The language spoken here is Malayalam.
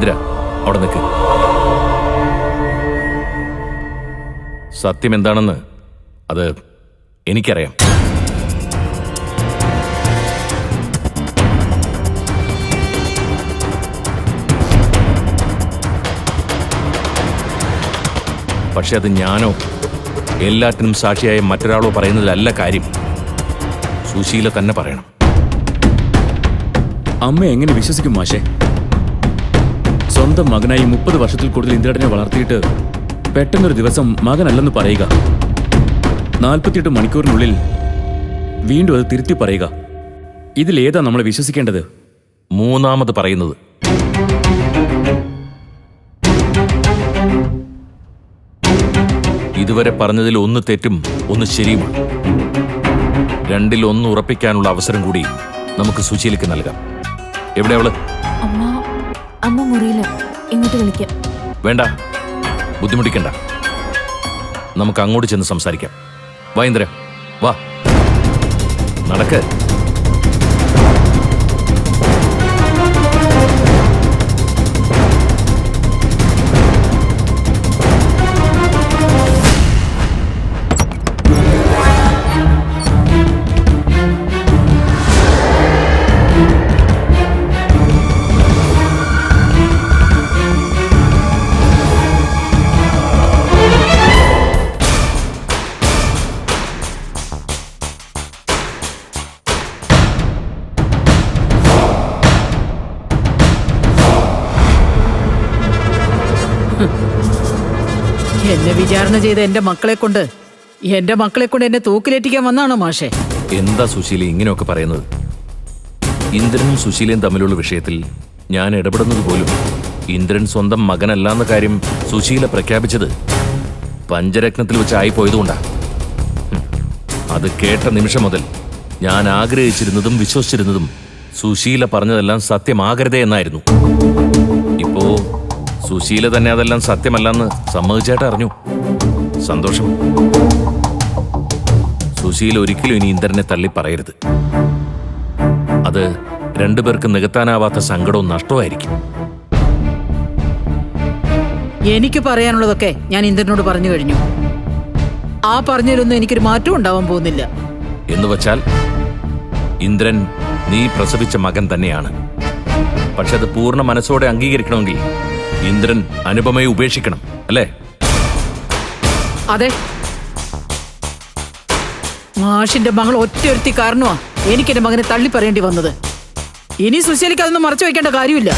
ഇന്ദിര അവിടെ നിൽക്ക്. സത്യം എന്താണെന്ന് അത് എനിക്കറിയാം. പക്ഷെ അത് ഞാനോ എല്ലാറ്റിനും സാക്ഷിയായ മറ്റൊരാളോ പറയുന്നതിലല്ല കാര്യം. സുശീല തന്നെ പറയണം. അമ്മ എങ്ങനെ വിശ്വസിക്കും മാഷെ? സ്വന്തം മകനായി 30 വർഷത്തിൽ കൂടുതൽ ഇന്ദ്രനെ വളർത്തിയിട്ട് പെട്ടെന്നൊരു ദിവസം മകനല്ലെന്ന് പറയുക, 48 മണിക്കൂറിനുള്ളിൽ വീണ്ടും അത് തിരുത്തി പറയുക, ഇതിലേതാ നമ്മളെ വിശ്വസിക്കേണ്ടത്? മൂന്നാമത് പറയുന്നത്. ഇതുവരെ പറഞ്ഞതിൽ ഒന്ന് തെറ്റും ഒന്ന് ശരിയുമാണ്. രണ്ടിൽ ഒന്ന് ഉറപ്പിക്കാനുള്ള അവസരം കൂടി നമുക്ക് സുശീലയ്ക്ക് നൽകാം. എവിടെ അവള്? അമ്മ മുറിയില്, ഇങ്ങോട്ട് വിളിക്കാം. വേണ്ട, ബുദ്ധിമുട്ടിക്കണ്ട. നമുക്ക് അങ്ങോട്ട് ചെന്ന് സംസാരിക്കാം. വാ ഇന്ദ്ര, വാ, നടക്ക്. എന്നെ വിചാരണ ചെയ്ത എന്റെ മക്കളെ കൊണ്ട് എന്നെ തൂക്കിലേറ്റിക്കാൻ വന്നാണോ മാഷെ? എന്താ സുശീല ഇങ്ങനെയൊക്കെ പറയുന്നത്? ഇന്ദ്രനും സുശീലയും തമ്മിലുള്ള വിഷയത്തിൽ ഞാൻ ഇടപെടുന്നത് പോലും ഇന്ദ്രൻ സ്വന്തം മകനല്ലാന്ന കാര്യം സുശീല പ്രഖ്യാപിച്ചത് പഞ്ചരത്നത്തിൽ വെച്ച് ആയിപ്പോയതുകൊണ്ടാ. അത് കേട്ട നിമിഷം മുതൽ ഞാൻ ആഗ്രഹിച്ചിരുന്നതും വിശ്വസിച്ചിരുന്നതും സുശീല പറഞ്ഞതെല്ലാം സത്യമാകരുതേ എന്നായിരുന്നു. ഇപ്പോ സുശീല തന്നെ അതെല്ലാം സത്യമല്ലെന്ന് സമ്മതിച്ചായിട്ട് അറിഞ്ഞു. സന്തോഷം. സുശീല ഒരിക്കലും ഇനി ഇന്ദ്രനെ തള്ളി പറയരുത്. അത് രണ്ടുപേർക്ക് നികത്താനാവാത്ത സങ്കടവും നഷ്ടമായിരിക്കും. എനിക്ക് പറയാനുള്ളതൊക്കെ ഞാൻ ഇന്ദ്രനോട് പറഞ്ഞു കഴിഞ്ഞു. ആ പറഞ്ഞതിലൊന്നും എനിക്കൊരു മാറ്റം ഉണ്ടാവാൻ പോകുന്നില്ല. എന്ന് വച്ചാൽ ഇന്ദ്രൻ നീ പ്രസവിച്ച മകൻ തന്നെയാണ്. പക്ഷെ അത് പൂർണ്ണ മനസ്സോടെ അംഗീകരിക്കണമെങ്കിൽ ഇന്ദ്രൻ അനുപമയെ ഉപേക്ഷിക്കണം, അല്ലേ? അതെ. മാഷിന്റെ മകൾ ഒറ്റയൊരുത്തി കാരണമാ എനിക്ക് എന്റെ മകനെ തള്ളി പറയേണ്ടി വന്നത്. ഇനി സുശീലയ്ക്ക് അതൊന്നും മറച്ചു വെക്കേണ്ട കാര്യമില്ല.